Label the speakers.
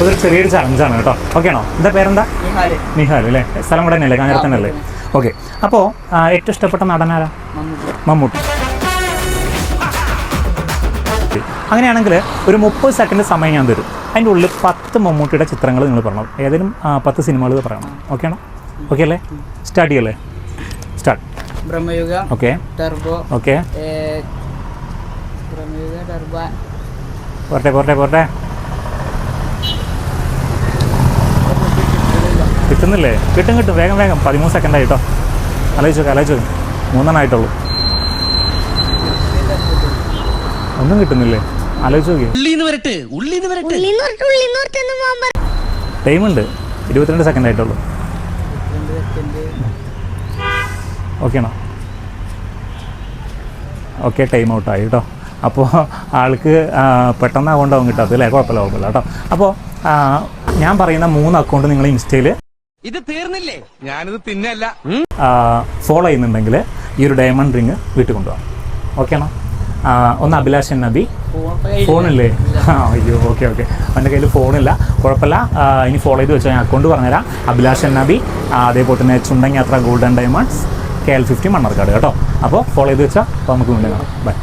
Speaker 1: അതൊരു ചെറിയൊരു ചലഞ്ചാണ് കേട്ടോ. ഓക്കെ ആണോ? എന്താ പേരെന്താ? നിഹാൽ അല്ലേ? സ്ഥലം ഇവിടെ തന്നെയല്ലേ? കാഞ്ഞിരത്ത് തന്നെയല്ലേ? ഓക്കെ. അപ്പോൾ ഏറ്റവും ഇഷ്ടപ്പെട്ട നടനാരാ? മമ്മൂട്ടി. അങ്ങനെയാണെങ്കിൽ ഒരു 30 സെക്കൻഡ് സമയം ഞാൻ തരും. അതിൻ്റെ ഉള്ളിൽ 10 മമ്മൂട്ടിയുടെ ചിത്രങ്ങൾ നിങ്ങൾ പറയണം. ഏതെങ്കിലും 10 സിനിമകൾ പറയണം. ഓക്കെ ആണോ? ഓക്കെ അല്ലേ? സ്റ്റാർട്ട് ചെയ്യല്ലേ? Start.
Speaker 2: Brahmayuga.
Speaker 1: Okay.
Speaker 2: Turbo.
Speaker 1: Okay.
Speaker 2: Brahmayuga, Turbo.
Speaker 1: പോരട്ടെ. കിട്ടുന്നില്ലേ? കിട്ടും. വേഗം 13 സെക്കൻഡ് ആയിട്ടോ. ആലോചിച്ചു 3 ആയിട്ടുള്ളൂ. ഒന്നും കിട്ടുന്നില്ലേ? ആലോചിച്ച് നോക്കി. ടൈമുണ്ട്. 22 സെക്കൻഡ് ആയിട്ടുള്ളൂ. ഓക്കെ ആണോ? ഓക്കെ, ടൈം ഔട്ടായി കേട്ടോ. അപ്പോൾ ആൾക്ക് പെട്ടെന്നാകൊണ്ടാവും കിട്ടാത്തത് അല്ലേ? കുഴപ്പമില്ല കേട്ടോ. അപ്പോൾ ഞാൻ പറയുന്ന 3 അക്കൗണ്ട് നിങ്ങൾ ഇൻസ്റ്റയിൽ
Speaker 3: ഇത് തീർന്നില്ലേ? ഞാനിത് തിന്നല്ല
Speaker 1: ഫോളോ ചെയ്യുന്നുണ്ടെങ്കിൽ ഈ ഒരു ഡയമണ്ട് റിങ് വീട്ടിൽ കൊണ്ടുപോകാം. ഓക്കെ ആണോ? ഒന്ന് അഭിലാഷൻ നബി. ഫോണില്ലേ? അയ്യോ, ഓക്കെ. അവൻ്റെ കയ്യിൽ ഫോണില്ല, കുഴപ്പമില്ല. ഇനി ഫോളോ ചെയ്ത് വെച്ചാൽ ഞാൻ അക്കൗണ്ട് പറഞ്ഞുതരാം. അഭിലാഷൻ നബി, അതേപോലെ തന്നെ ചുണ്ടൻ യാത്ര ഗോൾഡൻ ഡയമണ്ട്സ്, KL50 മണ്ണാർക്കാട് കേട്ടോ. അപ്പോൾ ഫോളോ ചെയ്ത് വെച്ചാൽ അപ്പോൾ നമുക്ക് വീണ്ടും കാണാം. ബൈ.